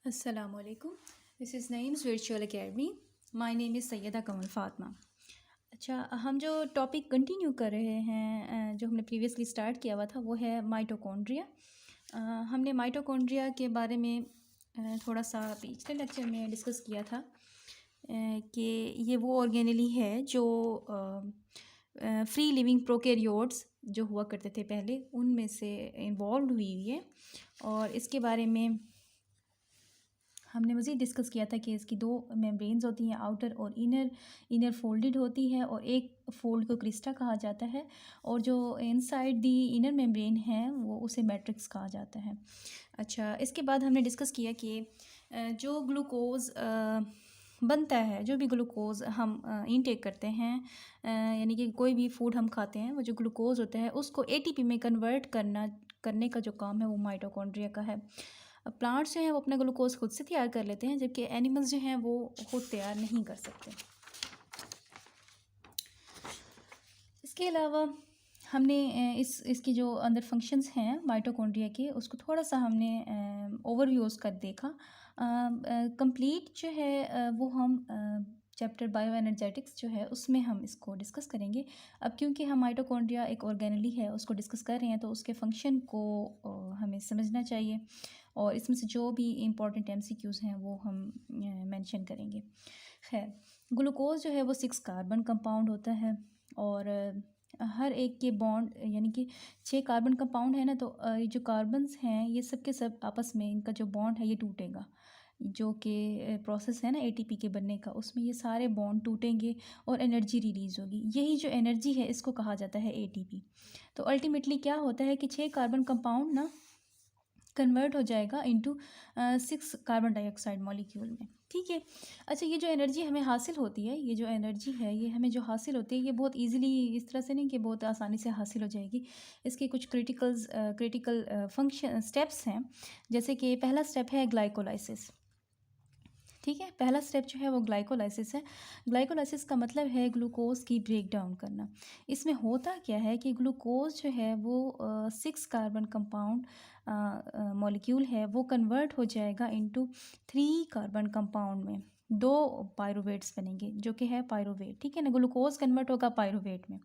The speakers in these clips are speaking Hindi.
Assalamualaikum. This is Naeem's Virtual Academy. My name is Syeda कमल फ़ातिमा। अच्छा, हम जो टॉपिक कंटिन्यू कर रहे हैं जो हमने प्रीवियसली स्टार्ट किया हुआ था वो है माइटोकॉन्ड्रिया। हमने माइटोकॉन्ड्रिया के बारे में थोड़ा सा पिछले लेक्चर में डिस्कस किया था कि ये वो ऑर्गेनेली है जो फ्री लिविंग प्रोकैरियोट्स जो हुआ करते थे पहले उनमें से इन्वॉल्व हुई है। और इसके बारे में हमने मज़ीद डिस्कस किया था कि इसकी दो मेम्ब्रेन्स होती हैं, आउटर और इनर फोल्डेड होती है, और एक फोल्ड को क्रिस्टा कहा जाता है, और जो इनसाइड दी इनर मेम्ब्रेन है वो उसे मैट्रिक्स कहा जाता है। अच्छा, इसके बाद हमने डिस्कस किया कि जो ग्लूकोज़ बनता है, जो भी ग्लूकोज़ हम इनटेक करते हैं, यानी कि कोई भी फूड हम खाते हैं, वो जो ग्लूकोज़ होता है उसको एटीपी में कन्वर्ट करने का जो काम है वो माइटोकॉन्ड्रिया का है। प्लांट्स जो हैं वो अपना ग्लूकोज खुद से तैयार कर लेते हैं, जबकि एनिमल्स जो हैं वो खुद तैयार नहीं कर सकते। इसके अलावा हमने इसकी जो अंदर फंक्शंस हैं माइटोकॉन्ड्रिया के उसको थोड़ा सा हमने ओवरव्यूज़ कर देखा। कंप्लीट जो है वो हम चैप्टर बायो एनर्जेटिक्स जो है उसमें हम इसको डिस्कस करेंगे। अब क्योंकि हम माइटोकॉन्ड्रिया एक ऑर्गेनेली है उसको डिस्कस कर रहे हैं तो उसके फंक्शन को हमें समझना चाहिए, और इसमें से जो भी इम्पॉर्टेंट एमसीक्यूज़ हैं वो हम मेंशन करेंगे। खैर, ग्लूकोज जो है वो 6 कार्बन कंपाउंड होता है, और हर एक के बॉन्ड यानी कि 6 कार्बन कंपाउंड है ना, तो ये जो कार्बन्स हैं ये सब के सब आपस में इनका जो बॉन्ड है ये टूटेगा, जो कि प्रोसेस है ना एटीपी के बनने का, उसमें ये सारे बॉन्ड टूटेंगे और एनर्जी रिलीज़ होगी। यही जो एनर्जी है इसको कहा जाता है एटीपी। तो अल्टीमेटली क्या होता है कि 6 कार्बन कंपाउंड ना कन्वर्ट हो जाएगा इनटू 6 कार्बन डाइऑक्साइड मॉलिक्यूल में। ठीक है। अच्छा, ये जो एनर्जी हमें हासिल होती है, ये जो एनर्जी है ये हमें जो हासिल होती है ये बहुत इजीली, इस तरह से नहीं कि बहुत आसानी से हासिल हो जाएगी। इसके कुछ क्रिटिकल फंक्शन स्टेप्स हैं, जैसे कि पहला स्टेप है ग्लाइकोलाइसिस। ठीक है, पहला स्टेप जो है वो ग्लाइकोलाइसिस है। ग्लाइकोलाइसिस का मतलब है ग्लूकोज की ब्रेक डाउन करना। इसमें होता क्या है कि ग्लूकोज जो है वो 6 कार्बन कंपाउंड मॉलिक्यूल है वो कन्वर्ट हो जाएगा इनटू 3 कार्बन कंपाउंड में। 2 पायरुवेट्स बनेंगे जो कि है पायरुवेट। ठीक है ना, ग्लूकोज कन्वर्ट होगा पायरुवेट में।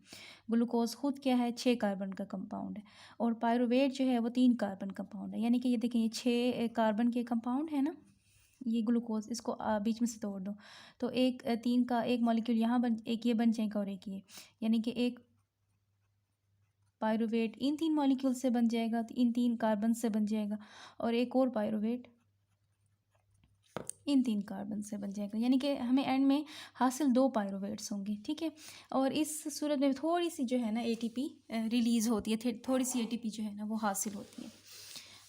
ग्लूकोज खुद क्या है, 6 कार्बन का कंपाउंड है, और पायरुवेट जो है वो 3 कार्बन कंपाउंड है। यानी कि ये देखें, ये 6 कार्बन के कंपाउंड है ना, ये ग्लूकोज, इसको बीच में से तोड़ दो तो एक 3 का एक मॉलिक्यूल यहाँ एक ये बन जाएगा और एक ये, यानी कि एक पायरुवेट इन 3 मॉलिक्यूल से बन जाएगा, इन 3 कार्बन से बन जाएगा, और एक और पायरुवेट इन 3 कार्बन से बन जाएगा, यानी कि हमें एंड में हासिल 2 पायरुवेट्स होंगे। ठीक है, और इस सूरत में थोड़ी सी जो है ना एटीपी रिलीज़ होती है, थोड़ी सी एटीपी जो है ना वो हासिल होती है।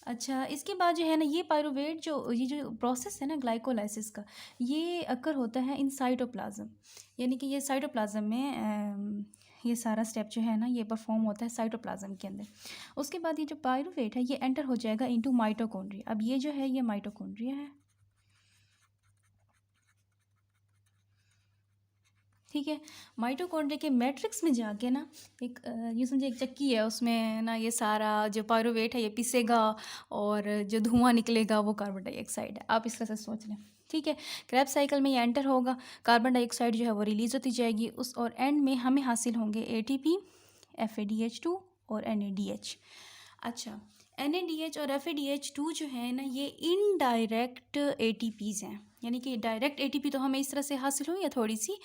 अच्छा, इसके बाद जो है ना ये पायरुवेट ये जो प्रोसेस है ना ग्लाइकोलाइसिस का, ये अकर होता है इन साइटोप्लाज्म, यानी कि ये साइटोप्लाज्म में ये सारा स्टेप जो है ना ये परफॉर्म होता है साइटोप्लाज्म के अंदर। उसके बाद ये जो पायरुवेट है ये एंटर हो जाएगा इनटू माइटोकॉन्ड्रिया। अब ये जो है ये माइटोकॉन्ड्रिया है। ठीक है, माइटोकॉन्ड्रिया के मैट्रिक्स में जाके ना एक ये समझे एक चक्की है, उसमें ना ये सारा जो पायरुवेट है ये पिसेगा, और जो धुआं निकलेगा वो कार्बन डाइऑक्साइड है। आप इस तरह से सोच लें। ठीक है, क्रैब साइकिल में ये एंटर होगा, कार्बन डाइऑक्साइड जो है वो रिलीज़ होती जाएगी उस, और एंड में हमें हासिल होंगे एटीपी, FADH2 और NADH। अच्छा, NADH और FADH2 जो है ना ये इनडायरेक्ट ATPs हैं, यानी कि डायरेक्ट एटीपी तो हमें इस तरह से हासिल हुई है थोड़ी सी,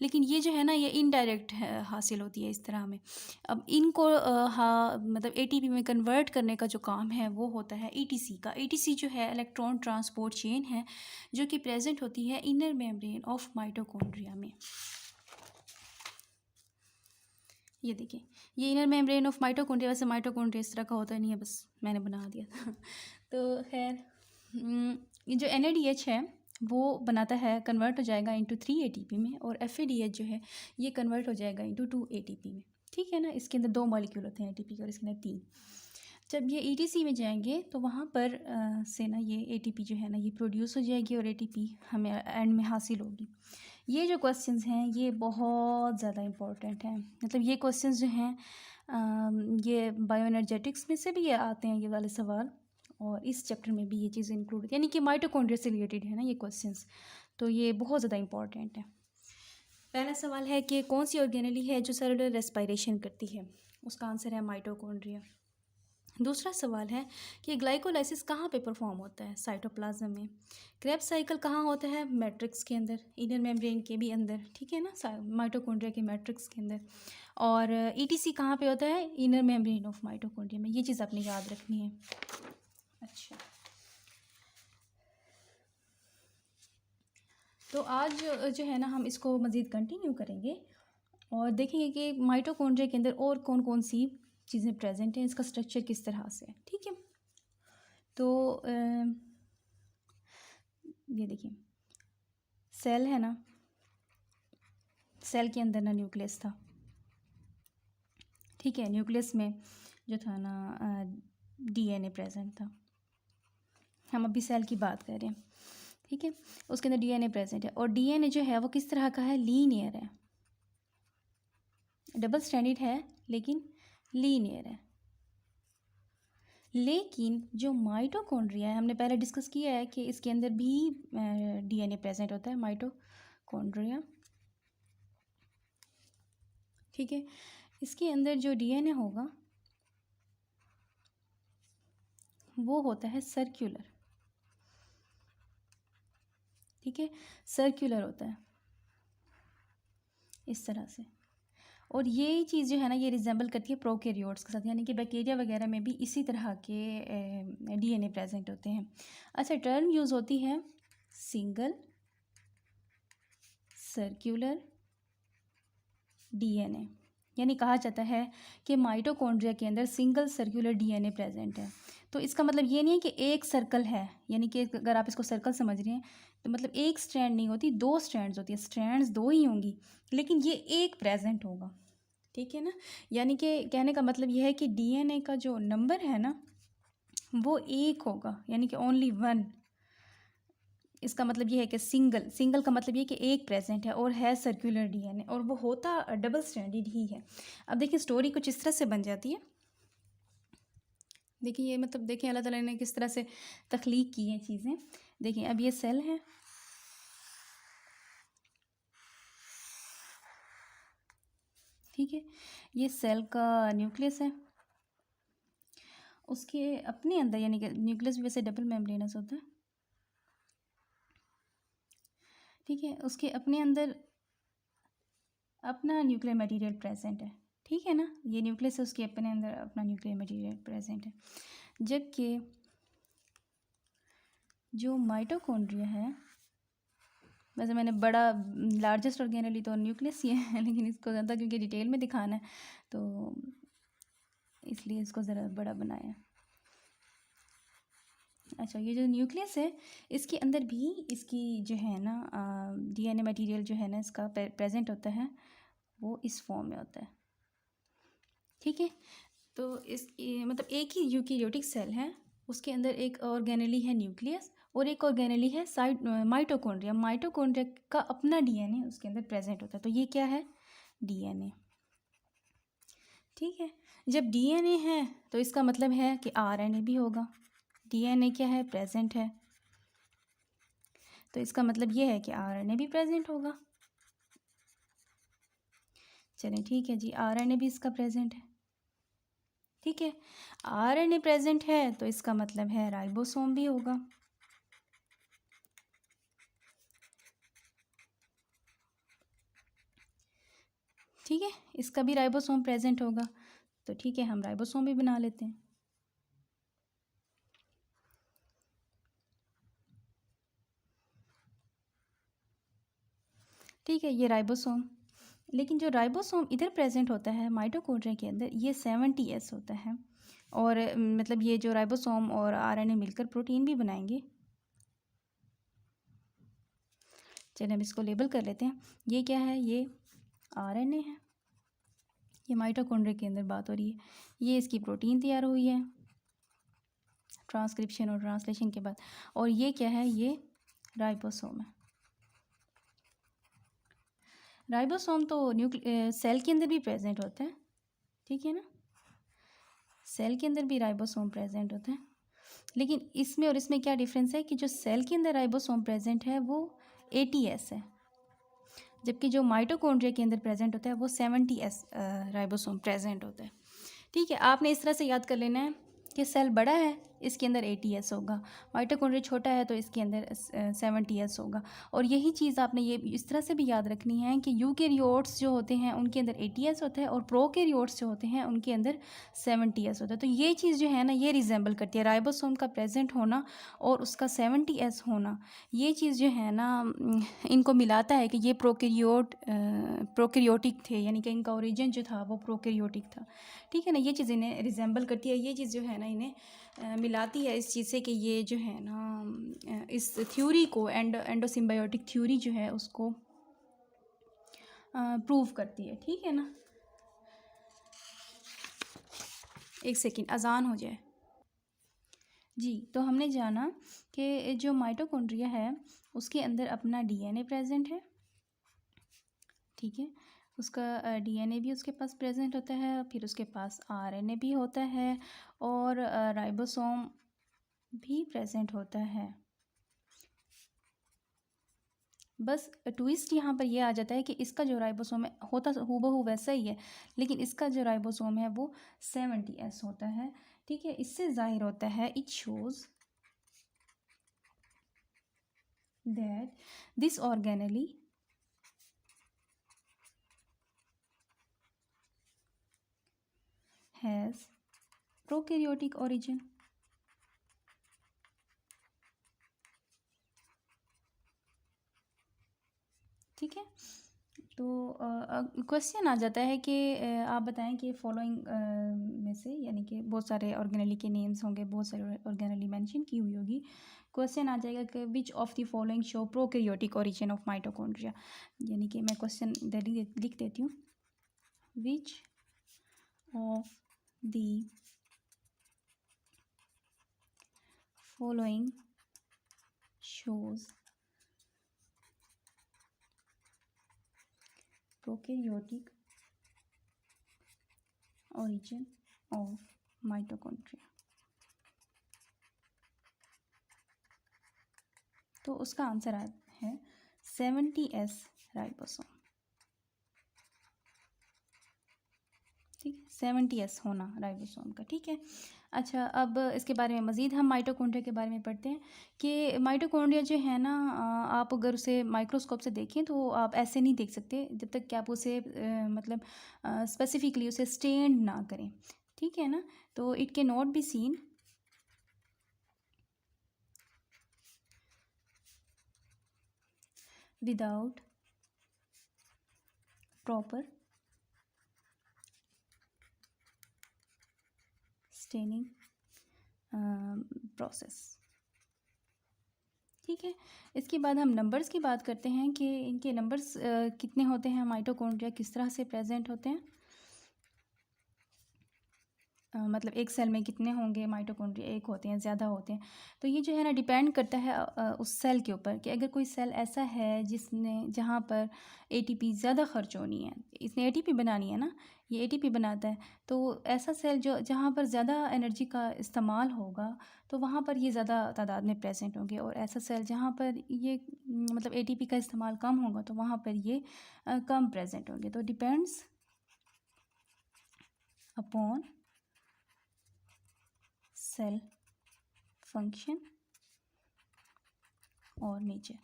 लेकिन ये जो है ना ये इनडायरेक्ट हासिल होती है इस तरह हमें। अब इनको मतलब एटीपी में कन्वर्ट करने का जो काम है वो होता है ETC का। ETC जो है इलेक्ट्रॉन ट्रांसपोर्ट चेन है, जो कि प्रेजेंट होती है इनर मेम्ब्रेन ऑफ माइटोकॉन्ड्रिया में। ये देखिए, ये इनर मेम्ब्रेन ऑफ माइटोकॉन्ड्रिया, वैसे माइटोकॉन्ड्रिया इस तरह का होता नहीं है, बस मैंने बना दिया था तो खैर, ये जो NADH है वो बनाता है, कन्वर्ट हो जाएगा इंटू 3 ATP में, और FADH जो है ये कन्वर्ट हो जाएगा इंटू 2 ATP में। ठीक है ना, इसके अंदर 2 मॉलिक्यूल होते हैं ATP के, और इसके अंदर 3। जब ये ETC में जाएंगे तो वहाँ पर से ना ये ATP जो है ना ये प्रोड्यूस हो जाएगी, और ATP हमें एंड में हासिल होगी। ये जो क्वेश्चंस हैं ये बहुत ज़्यादा इम्पोर्टेंट हैं, मतलब ये क्वेश्चंस जो हैं ये बायो एनर्जेटिक्स में से भी ये आते हैं ये वाले सवाल, और इस चैप्टर में भी ये चीज़ इंक्लूड यानी कि माइटोकॉन्ड्रिया से रिलेटेड है ना ये क्वेश्चंस, तो ये बहुत ज़्यादा इंपॉर्टेंट है। पहला सवाल है कि कौन सी ऑर्गेनेली है जो सेलुलर रेस्पिरेशन करती है, उसका आंसर है माइटोकॉन्ड्रिया। दूसरा सवाल है कि ग्लाइकोलाइसिस कहाँ पे परफॉर्म होता है, साइटोप्लाज्म में। क्रेब्स साइकिल कहाँ होता है, मैट्रिक्स के अंदर, इनर मेम्ब्रेन के भी अंदर, ठीक है ना, माइटोकॉन्ड्रिया के मैट्रिक्स के अंदर। और ईटीसी कहाँ पे होता है, इनर मेम्ब्रेन ऑफ माइटोकॉन्ड्रिया में। ये चीज़ आपने याद रखनी है। अच्छा, तो आज जो है ना हम इसको मज़ीद कंटिन्यू करेंगे और देखेंगे कि माइटोकॉन्ड्रिया के अंदर और कौन कौन सी चीज़ें प्रेजेंट हैं, इसका स्ट्रक्चर किस तरह से है, ठीक है। तो ये देखिए सेल है ना, सेल के अंदर ना न्यूक्लियस था, ठीक है। न्यूक्लियस में जो था ना डीएनए प्रेजेंट था। हम अभी सेल की बात कर रहे हैं, ठीक है। उसके अंदर डीएनए प्रेजेंट है और डीएनए जो है वो किस तरह का है, लीनियर है, डबल स्ट्रैंडेड है लेकिन लीनियर है। लेकिन जो माइटोकॉन्ड्रिया है, हमने पहले डिस्कस किया है कि इसके अंदर भी डीएनए प्रेजेंट होता है, माइटोकॉन्ड्रिया, ठीक है। इसके अंदर जो डीएनए होगा वो होता है सर्कुलर, ठीक है, सर्कुलर होता है इस तरह से। और ये चीज़ जो है ना ये रिजेंबल करती है प्रोकैरियोट्स के साथ, यानी कि बैक्टीरिया वगैरह में भी इसी तरह के डीएनए प्रेजेंट होते हैं। अच्छा, टर्म यूज़ होती है सिंगल सर्कुलर डीएनए, यानी कहा जाता है कि माइटोकॉन्ड्रिया के अंदर सिंगल सर्कुलर डीएनए प्रेजेंट है। तो इसका मतलब ये नहीं है कि एक सर्कल है, यानी कि अगर आप इसको सर्कल समझ रहे हैं तो मतलब एक स्ट्रैंड नहीं होती, दो स्ट्रैंड्स होती है, स्ट्रैंड्स दो ही होंगी लेकिन ये एक प्रेजेंट होगा, ठीक है ना। यानी कि कहने का मतलब यह है कि डीएनए का जो नंबर है ना वो एक होगा, यानी कि ओनली वन। इसका मतलब ये है कि सिंगल, सिंगल का मतलब ये कि एक प्रेजेंट है और है सर्कुलर डीएनए, और वो होता डबल स्ट्रैंडेड ही है। अब देखिए स्टोरी कुछ इस तरह से बन जाती है, देखिए ये मतलब देखिए अल्लाह ताला ने किस तरह से तख्लीक की है चीज़ें। देखिए अब ये सेल है, ठीक है, ये सेल का न्यूक्लियस है, उसके अपने अंदर यानी कि न्यूक्लियस भी वैसे डबल मेम्ब्रेनस होता है, ठीक है, उसके अपने अंदर अपना न्यूक्लियर मटेरियल प्रेजेंट है, ठीक है ना। ये न्यूक्लियस है, उसके अपने अंदर अपना न्यूक्लियर मटेरियल प्रेजेंट है। जबकि जो माइटोकॉन्ड्रिया है, वैसे मैंने बड़ा लार्जेस्ट ऑर्गेनेली तो न्यूक्लियस ही है लेकिन इसको ज़्यादा क्योंकि डिटेल में दिखाना है तो इसलिए इसको ज़रा बड़ा बनाया। अच्छा, ये जो न्यूक्लियस है इसके अंदर भी इसकी जो है ना डीएनए मटेरियल जो है ना इसका प्रेजेंट होता है, वो इस फॉर्म में होता है, ठीक है। तो मतलब एक ही यूकेरियोटिक सेल है, उसके अंदर एक ऑर्गेनेली है न्यूक्लियस और एक ऑर्गेनेली है साइड माइटोकॉन्ड्रिया। माइटोकॉन्ड्रिया का अपना डीएनए उसके अंदर प्रेजेंट होता है, तो ये क्या है, डीएनए, ठीक है। जब डीएनए है तो इसका मतलब है कि आरएनए भी होगा। डीएनए क्या है, प्रेजेंट है, तो इसका मतलब ये है कि आरएनए भी प्रेजेंट होगा। चलें ठीक है जी, आरएनए भी इसका प्रेजेंट है, ठीक है। आरएनए प्रेजेंट है तो इसका मतलब है राइबोसोम भी होगा, ठीक है, इसका भी राइबोसोम प्रेजेंट होगा। तो ठीक है, हम राइबोसोम भी बना लेते हैं, ठीक है, ये राइबोसोम। लेकिन जो राइबोसोम इधर प्रेजेंट होता है माइटोकॉन्ड्रिया के अंदर, ये 70S होता है। और मतलब ये जो राइबोसोम और आरएनए मिलकर प्रोटीन भी बनाएंगे। चलिए हम इसको लेबल कर लेते हैं। ये क्या है, ये आरएनए है, ये माइटोकॉन्ड्रिया के अंदर बात हो रही है। ये इसकी प्रोटीन तैयार हुई है ट्रांसक्रिप्शन और ट्रांसलेशन के बाद। और ये क्या है, ये राइबोसोम है। राइबोसोम तो सेल के अंदर भी प्रेजेंट होता है, ठीक है ना, सेल के अंदर भी राइबोसोम प्रेजेंट होता है। लेकिन इसमें और इसमें क्या डिफरेंस है कि जो सेल के अंदर राइबोसोम प्रेजेंट है वो 80S है, जबकि जो माइटोकॉन्ड्रिया के अंदर प्रेजेंट होता है वो 70S राइबोसोम प्रेजेंट होता है। ठीक है, आपने इस तरह से याद कर लेना है कि सेल बड़ा है, इसके अंदर 80S होगा, माइटोकॉन्ड्रिया छोटा है तो इसके अंदर 70S होगा। और यही चीज़ आपने ये इस तरह से भी याद रखनी है कि यूकेरियोट्स जो होते हैं उनके अंदर 80S होता है और प्रोकैरियोट्स जो होते हैं उनके अंदर 70S होता है। तो ये चीज़ जो है ना, ये रिजेंबल करती है राइबोसोम का प्रेजेंट होना और उसका 70S होना। ये चीज़ जो है ना इनको मिलाता है कि ये प्रोकैरियोटिक थे, यानी कि इनका ओरिजिन जो था वो प्रोकैरियोटिक था। ठीक है ना, ये चीज़ इन्हें रिजेंबल करती है, ये चीज़ जो है ना इन्हें मिलाती है इस चीज़ से कि ये जो है ना इस थ्योरी को एंडोसिम्बायोटिक थ्योरी जो है उसको प्रूव करती है। ठीक है ना, एक सेकेंड अजान हो जाए जी। तो हमने जाना कि जो माइटोकॉन्ड्रिया है उसके अंदर अपना डीएनए प्रेजेंट है। ठीक है, उसका डीएनए भी उसके पास प्रेजेंट होता है, फिर उसके पास आरएनए भी होता है और राइबोसोम भी प्रेजेंट होता है। बस ट्विस्ट यहाँ पर यह आ जाता है कि इसका जो राइबोसोम है होता हूबहू वैसा ही है, लेकिन इसका जो राइबोसोम है वो 70S होता है। ठीक है, इससे जाहिर होता है, it shows that this organelle has prokaryotic origin। ठीक है, तो क्वेश्चन आ जाता है कि आप बताएं कि फॉलोइंग में से, यानी कि बहुत सारे ऑर्गेनेली के नेम्स होंगे, बहुत सारे ऑर्गेनेली मेंशन की हुई होगी। क्वेश्चन आ जाएगा कि which of the following show prokaryotic origin of mitochondria, यानी कि मैं क्वेश्चन लिख देती हूँ, which of the following shows prokaryotic origin of mitochondria। तो उसका आंसर है 70S राइबोसोम। ठीक है, 70S होना राइबोसोम का। ठीक है, अच्छा अब इसके बारे में मज़ीद हम माइटोकॉन्ड्रिया के बारे में पढ़ते हैं कि माइटोकॉन्ड्रिया जो है ना, आप अगर उसे माइक्रोस्कोप से देखें तो आप ऐसे नहीं देख सकते जब तक कि आप उसे मतलब स्पेसिफिकली उसे स्टेंड ना करें। ठीक है ना, तो it can not be seen without proper staining process. ठीक है, इसके बाद हम नंबर्स की बात करते हैं कि इनके नंबर्स कितने होते हैं, माइटोकॉन्ड्रिया किस तरह से प्रेजेंट होते हैं। मतलब एक सेल में कितने होंगे माइटोकॉन्ड्रिया, एक होते हैं, ज़्यादा होते हैं। तो ये जो है ना डिपेंड करता है उस सेल के ऊपर कि अगर कोई सेल ऐसा है जिसने जहाँ पर एटीपी ज़्यादा खर्च होनी है, इसने एटीपी बनानी है ना, ये एटीपी बनाता है, तो ऐसा सेल जो जहाँ पर ज़्यादा एनर्जी का इस्तेमाल होगा तो वहाँ पर ये ज़्यादा तादाद में प्रेजेंट होंगे, और ऐसा सेल जहाँ पर ये मतलब एटीपी का इस्तेमाल कम होगा तो वहाँ पर ये कम प्रेजेंट होंगे। तो डिपेंड्स अपॉन सेल फंक्शन और नेचर।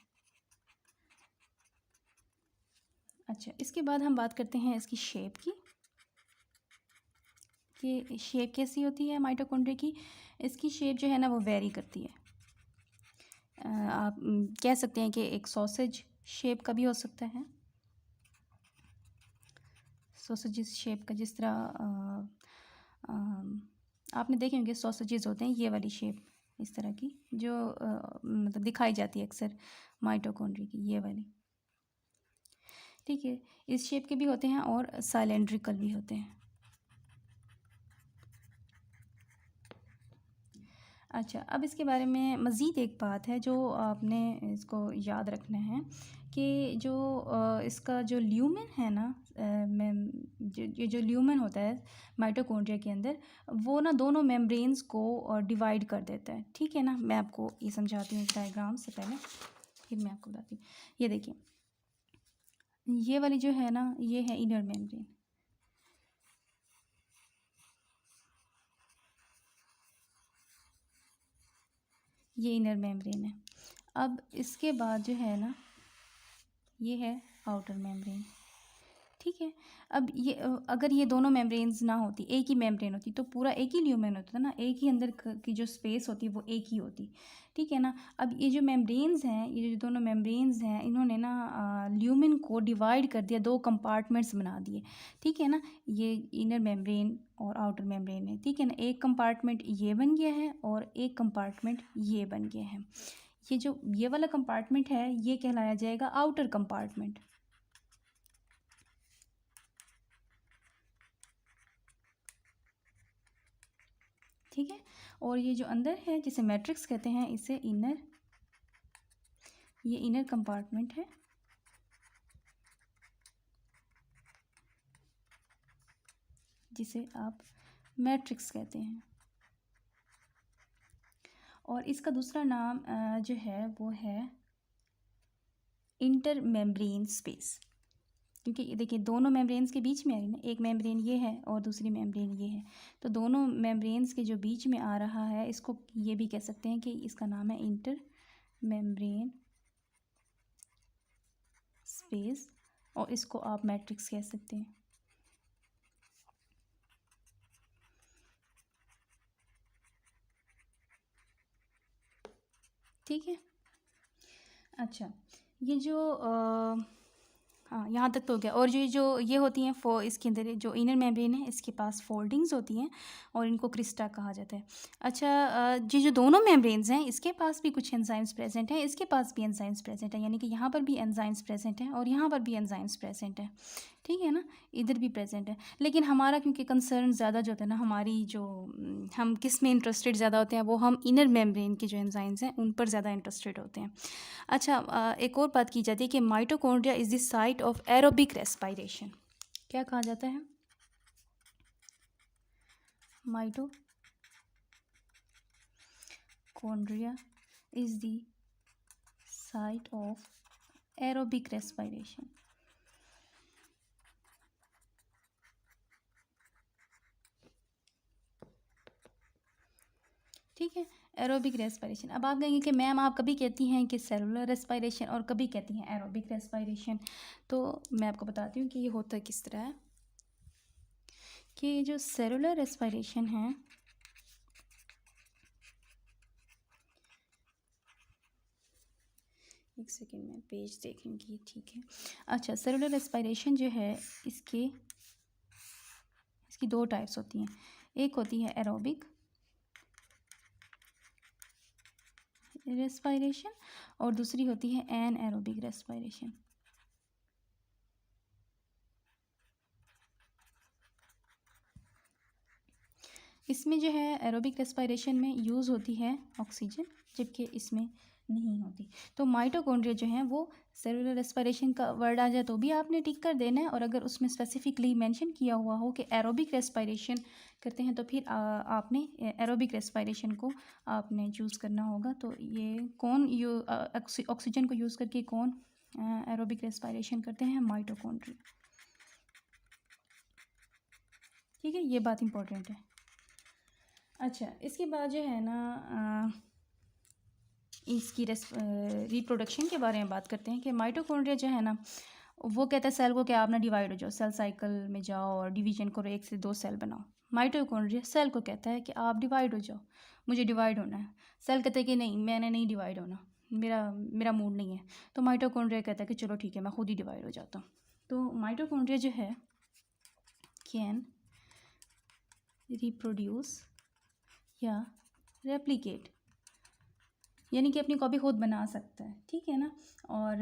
अच्छा, इसके बाद हम बात करते हैं इसकी शेप की, कि शेप कैसी होती है माइटोकॉन्ड्रिया की। इसकी शेप जो है ना वो वेरी करती है। आप कह सकते हैं कि एक सॉसेज शेप का भी हो सकता है, सॉसेजिस शेप का, जिस तरह आपने देखे होंगे सॉसेजेस होते हैं ये वाली शेप, इस तरह की जो मतलब दिखाई जाती है अक्सर माइटोकॉन्ड्रिया की, ये वाली। ठीक है, इस शेप के भी होते हैं और साइलेंड्रिकल भी होते हैं। अच्छा, अब इसके बारे में मज़ीद एक बात है जो आपने इसको याद रखना है कि जो इसका जो ल्यूमेन है ना, ये जो ल्यूमेन होता है माइटोकॉन्ड्रिया के अंदर, वो ना दोनों मेम्ब्रेन्स को डिवाइड कर देता है। ठीक है ना, मैं आपको ये समझाती हूँ इस डायग्राम से पहले, फिर मैं आपको बताती हूँ। ये देखिए, ये वाली जो है ना, ये है इनर मेम्ब्रेन। ये इनर मेम्ब्रेन है। अब इसके बाद जो है ना, ये है आउटर मेम्ब्रेन। ठीक है। अब ये अगर ये दोनों मेम्ब्रेन्स ना होती, एक ही मेम्ब्रेन होती, तो पूरा एक ही ल्यूमेन होता ना, एक ही अंदर की जो स्पेस होती वो एक ही होती। ठीक है ना। अब ये जो मेम्ब्रेन्स हैं, ये जो दोनों मेम्ब्रेन्स हैं, इन्होंने ना ल्यूमेन को डिवाइड कर दिया, दो कंपार्टमेंट्स बना दिए। ठीक है ना, ये इनर मेम्ब्रेन और आउटर मेम्ब्रेन है। ठीक है ना, एक कंपार्टमेंट ये बन गया है और एक कंपार्टमेंट ये बन गया है। ये जो ये वाला कंपार्टमेंट है, ये कहलाया जाएगा आउटर कंपार्टमेंट। ठीक है। और ये जो अंदर है, जिसे मैट्रिक्स कहते हैं, इसे इनर, ये इनर कंपार्टमेंट है। जिसे आप मैट्रिक्स कहते हैं। और इसका दूसरा नाम जो है वो है इंटर मेम्ब्रेन स्पेस, क्योंकि ये देखिए दोनों मेम्ब्रेन्स के बीच में आ रही ना, एक मेम्ब्रेन ये है और दूसरी मेम्ब्रेन ये है, तो दोनों मेम्ब्रेन्स के जो बीच में आ रहा है, इसको ये भी कह सकते हैं कि इसका नाम है इंटर मेम्ब्रेन स्पेस, और इसको आप मैट्रिक्स कह सकते हैं। ठीक है। अच्छा, ये जो हाँ, यहाँ तक तो हो गया। और जो ये होती हैं इसके अंदर जो इनर मेम्ब्रेन है, इसके पास फोल्डिंग्स होती हैं और इनको क्रिस्टा कहा जाता है। अच्छा, ये जो दोनों मेम्ब्रेन्स हैं, इसके पास भी कुछ एंजाइम्स प्रेजेंट हैं, इसके पास भी एंजाइम्स प्रेजेंट हैं, यानी कि यहाँ पर भी एंजाइम्स प्रेजेंट हैं और यहाँ पर भी एंजाइम्स प्रेजेंट हैं। ठीक है ना, इधर भी प्रेजेंट है। लेकिन हमारा क्योंकि कंसर्न ज़्यादा जो होता है ना, हमारी जो हम किस में इंटरेस्टेड ज़्यादा होते हैं, वो हम इनर मेम्ब्रेन के जो एंजाइम्स हैं उन पर ज़्यादा इंटरेस्टेड होते हैं। अच्छा, एक और बात की जाती है कि mitochondria is the site of aerobic respiration. क्या कहा जाता है? Mitochondria is the site of aerobic respiration. ठीक है, एरोबिक रेस्पिरेशन। अब आप कहेंगे कि मैम आप कभी कहती हैं कि सेलुलर रेस्पिरेशन और कभी कहती हैं एरोबिक रेस्पिरेशन, तो मैं आपको बताती हूँ कि ये होता किस तरह है। कि जो सेलुलर रेस्पिरेशन है, एक सेकेंड में पेज देख लूँगी, ठीक है। अच्छा, सेलुलर रेस्पिरेशन जो है, इसकी दो टाइप्स होती हैं। एक होती है एरोबिक रेस्पिरेशन और दूसरी होती है एनएरोबिक रेस्पिरेशन। इसमें जो है एरोबिक रेस्पिरेशन में यूज़ होती है ऑक्सीजन, जबकि इसमें नहीं होती। तो माइटोकॉन्ड्रिया जो हैं वो सेलुलर रेस्पिरेशन का वर्ड आ जाए तो भी आपने टिक कर देना है, और अगर उसमें स्पेसिफिकली मेंशन किया हुआ हो कि एरोबिक रेस्पिरेशन करते हैं तो फिर आपने एरोबिक रेस्पिरेशन को आपने चूज़ करना होगा। तो ये कौन ऑक्सीजन को यूज़ करके कौन एरोबिक रेस्पिरेशन करते हैं? माइटोकॉन्ड्रिया। ठीक है, ये बात इंपॉर्टेंट है। अच्छा, इसके बाद जो है ना इसकी रिप्रोडक्शन के बारे में बात करते हैं कि माइटोकॉन्ड्रिया जो है ना, वो कहता है सेल को कि आप ना डिवाइड हो जाओ, सेल साइकिल में जाओ और डिवीजन करो, 1 से 2 सेल बनाओ। माइटोकॉन्ड्रिया सेल को कहता है कि आप डिवाइड हो जाओ, मुझे डिवाइड होना है। सेल कहता है कि नहीं, मैंने नहीं डिवाइड होना, मेरा मूड नहीं है। तो माइटोकॉन्ड्रिया कहता है कि चलो ठीक है, मैं खुद ही डिवाइड हो जाता हूँ। तो माइटोकॉन्ड्रिया जो है कैन रिप्रोड्यूस या रेप्लिकेट, यानी कि अपनी कॉपी खुद बना सकता है। ठीक है ना। और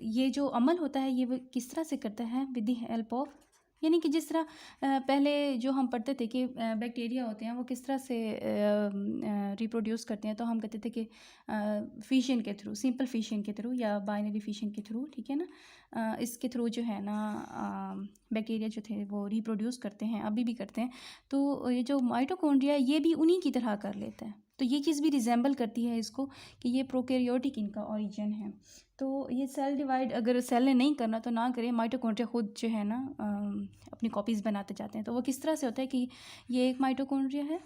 ये जो अमल होता है, ये वो किस तरह से करता है? विद द हेल्प ऑफ यानी कि जिस तरह पहले जो हम पढ़ते थे कि बैक्टीरिया होते हैं वो किस तरह से रिप्रोड्यूस करते हैं, तो हम कहते थे कि फिशन के थ्रू, सिंपल फिशन के थ्रू या बाइनरी फिशन के थ्रू, ठीक है ना। इसके थ्रू जो है ना बैक्टीरिया जो थे वो रिप्रोड्यूस करते हैं, अभी भी करते हैं। तो ये जो माइटोकॉन्ड्रिया ये भी उन्हीं की तरह कर लेता है, तो ये चीज़ भी रिजेंबल करती है इसको कि ये प्रोकैरियोटिक इनका ओरिजिन है। तो ये सेल डिवाइड अगर सेल ने नहीं करना तो ना करें, माइटोकॉन्ड्रिया खुद जो है ना अपनी कॉपीज़ बनाते जाते हैं। तो वो किस तरह से होता है कि ये एक माइटोकॉन्ड्रिया है,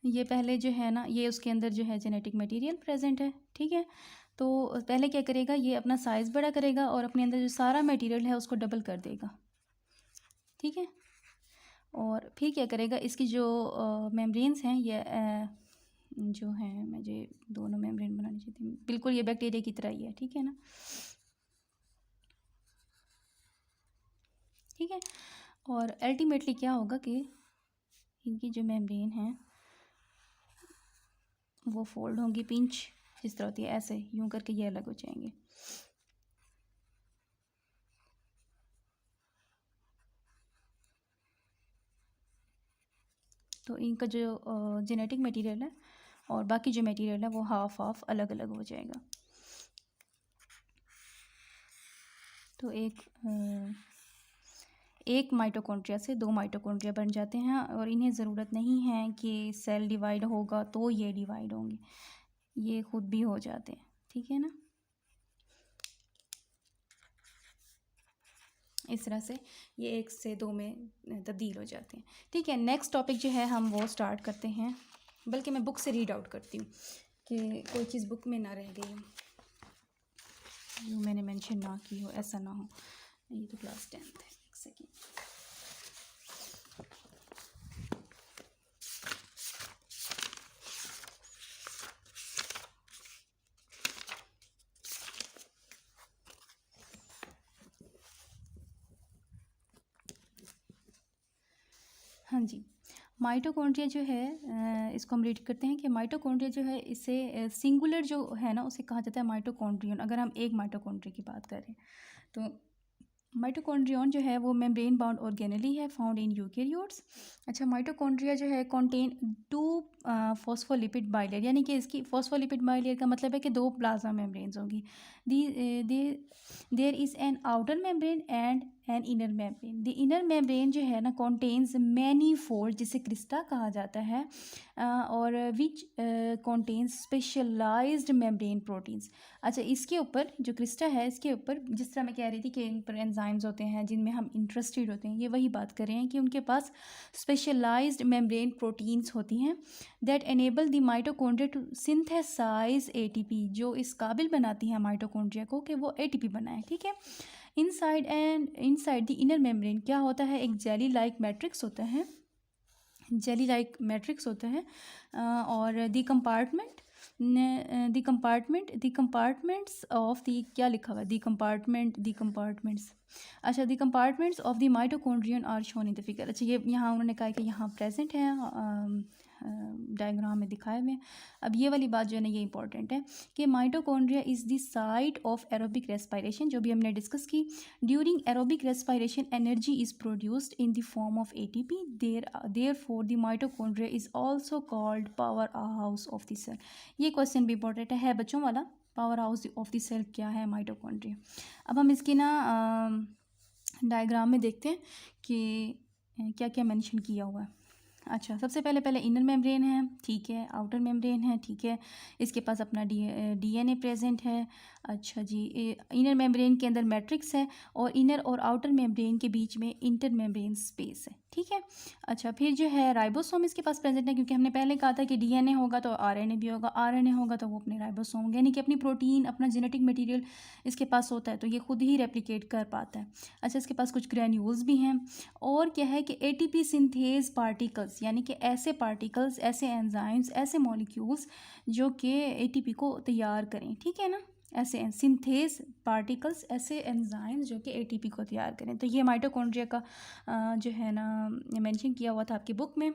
ये पहले जो है ना ये उसके अंदर जो है जेनेटिक मटेरियल प्रेजेंट है, ठीक है। तो पहले क्या करेगा, ये अपना साइज़ बड़ा करेगा और अपने अंदर जो सारा मटेरियल है उसको डबल कर देगा, ठीक है। और फिर क्या करेगा, इसकी जो मेम्ब्रेन्स हैं ये जो हैं, मुझे दोनों मेम्ब्रेन बनानी चाहिए थी, बिल्कुल ये बैक्टीरिया की तरह ही है, ठीक है ना, ठीक है। और अल्टीमेटली क्या होगा कि इनकी जो मेम्ब्रेन है वो फोल्ड होंगी, पिंच जिस तरह होती है ऐसे यूं करके ये अलग हो जाएंगे। तो इनका जो जेनेटिक मटेरियल है और बाकी जो मटेरियल है वो हाफ हाफ अलग अलग हो जाएगा। तो एक माइटोकॉन्ड्रिया से दो माइटोकॉन्ड्रिया बन जाते हैं और इन्हें ज़रूरत नहीं है कि सेल डिवाइड होगा तो ये डिवाइड होंगे, ये खुद भी हो जाते हैं, ठीक है ना। इस तरह से ये एक से दो में तब्दील हो जाते हैं, ठीक है। नेक्स्ट टॉपिक जो है हम वो स्टार्ट करते हैं, बल्कि मैं बुक से रीड आउट करती हूँ कि कोई चीज़ बुक में ना रह गई हो, जो मैंने मेंशन ना की हो, ऐसा ना हो। ये तो क्लास 10th है, एक सेकेंड। हाँ जी, माइटोकॉन्ड्रिया जो है इसको हम रीड करते हैं कि माइटोकॉन्ड्रिया जो है इसे सिंगुलर जो है ना उसे कहा जाता है माइटोकॉन्ड्रियन, अगर हम एक माइटोकॉन्ड्रिया की बात करें तो माइटोकॉन्ड्रियन जो है वो मेम्ब्रेन बाउंड ऑर्गेनेली है, फाउंड इन यूकेरियोट्स। अच्छा, माइटोकॉन्ड्रिया जो है कंटेन टू फॉस्फोलिपिड बाइलेयर, यानी कि इसकी फॉस्फोलिपिड बाइलेयर का मतलब है कि दो प्लाज्मा मेम्ब्रेन्स होंगी। There is an outer membrane and an inner membrane. The inner membrane जो है ना कॉन्टेन्स मैनी फोल्ड, जिसे क्रिस्टा कहा जाता है, और which contains specialised membrane proteins. अच्छा, इसके ऊपर जो क्रिस्टा है इसके ऊपर जिस तरह मैं कह रही थी कि इन पर एंजाइम्स होते हैं जिनमें हम इंटरेस्टेड होते हैं, ये वही बात कर रहे हैं कि उनके पास स्पेशलाइज्ड मेम्ब्रेन प्रोटीन्स होती हैं that enable the mitochondria to synthesise ATP, जो इस काबिल बनाती हैं माइटोकॉन्ड्रिया को कि वो एटीपी बनाए, ठीक है। इनसाइड द इनर मेम्ब्रेन क्या होता है, एक जेली लाइक मैट्रिक्स होता है, जेली लाइक मैट्रिक्स होता है। और द कंपार्टमेंट्स ऑफ द, क्या लिखा हुआ है, द कंपार्टमेंट्स, अच्छा, the compartments of the mitochondrion are shown in the figure. अच्छा, ये यहाँ उन्होंने कहा कि यहाँ प्रेजेंट है, डायग्राम में दिखाए हुए हैं। अब ये वाली बात जो है ना ये इंपॉर्टेंट है कि mitochondria is the site of aerobic respiration, जो भी हमने डिस्कस की। During aerobic respiration energy is produced in the form of ATP, therefore the mitochondria is also called power house of the cell. ये क्वेश्चन भी इंपॉर्टेंट है बच्चों वाला, power house of the cell क्या है माइटोकॉन्ड्रिया। अब हम इसकी ना डायग्राम में देखते हैं कि क्या क्या मेंशन किया हुआ है। अच्छा, सबसे पहले इनर मेम्ब्रेन है, ठीक है, आउटर मेम्ब्रेन है, ठीक है, इसके पास अपना डीएनए प्रेजेंट है। अच्छा जी, इनर मेम्ब्रेन के अंदर मैट्रिक्स है और इनर और आउटर मेम्ब्रेन के बीच में इंटर मेम्ब्रेन स्पेस है, ठीक है। अच्छा, फिर जो है राइबोसोम इसके पास प्रेजेंट है, क्योंकि हमने पहले कहा था कि डीएनए होगा तो आरएनए भी होगा, आरएनए होगा तो वो अपने राइबोसोम होंगे, यानी कि अपनी प्रोटीन, अपना जेनेटिक मटीरियल इसके पास होता है तो ये खुद ही रेप्लिकेट कर पाता है। अच्छा, इसके पास कुछ ग्रैन्यूल्स भी हैं और क्या है कि एटीपी सिंथेज पार्टिकल्स, यानी कि ऐसे पार्टिकल्स, ऐसे एंजाइम्स, ऐसे मॉलिक्यूल्स जो कि एटीपी को तैयार करें, ठीक है ना, ऐसे सिंथेज पार्टिकल्स, ऐसे एंजाइम्स जो कि एटीपी को तैयार करें। तो ये माइटोकॉन्ड्रिया का जो है ना मेंशन किया हुआ था आपकी बुक में।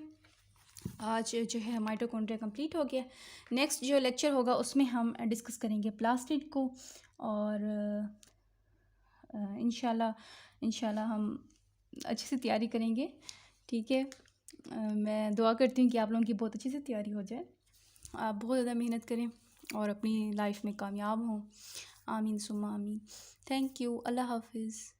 आज जो है माइटोकॉन्ड्रिया कंप्लीट हो गया। नेक्स्ट जो लेक्चर होगा उसमें हम डिस्कस करेंगे प्लास्टिड को और इंशाल्लाह हम अच्छे से तैयारी करेंगे। ठीक है। मैं दुआ करती हूँ कि आप लोगों की बहुत अच्छे से तैयारी हो जाए। आप बहुत ज़्यादा मेहनत करें और अपनी लाइफ में कामयाब हों। आमीन सुम्मा आमीन। Thank you. अल्लाह हाफिज़।